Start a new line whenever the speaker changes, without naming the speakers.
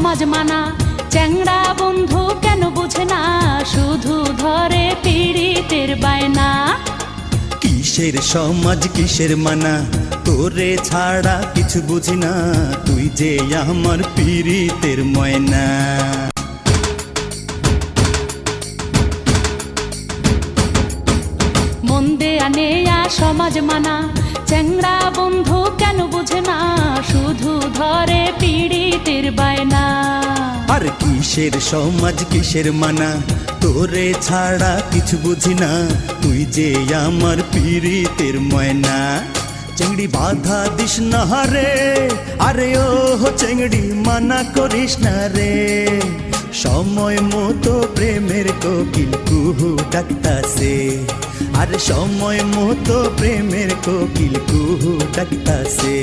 সমাজ মানা, চ্যাংড়া বন্ধু কেন বুঝে না, শুধু ধরে পীড়িতের বায়না।
কিসের সমাজ কিসের মানা, তোরে ছাড়া কিছু বুঝি না, তুই যে আমার পীড়িতের ময়না।
মন্দে আনেয়া সমাজ মানা, চ্যাংড়া বন্ধু কেন বুঝে না, শুধু ধরে পীড়িতের বায়না।
আর কিসের সমাজ কিসের মানা, তোরে ছাড়া কিছু বুঝি না, তুই যে আমার পীড়িতের ময়না। চেংড়ি বাধা দিস না রে, আরে ও চেংড়ি মানা করিস না রে, সময় মতো প্রেমের কোকিল কুহু ডাকতাছে, আর সময় মতো প্রেমের কোকিল কুহু ডাকতাছে।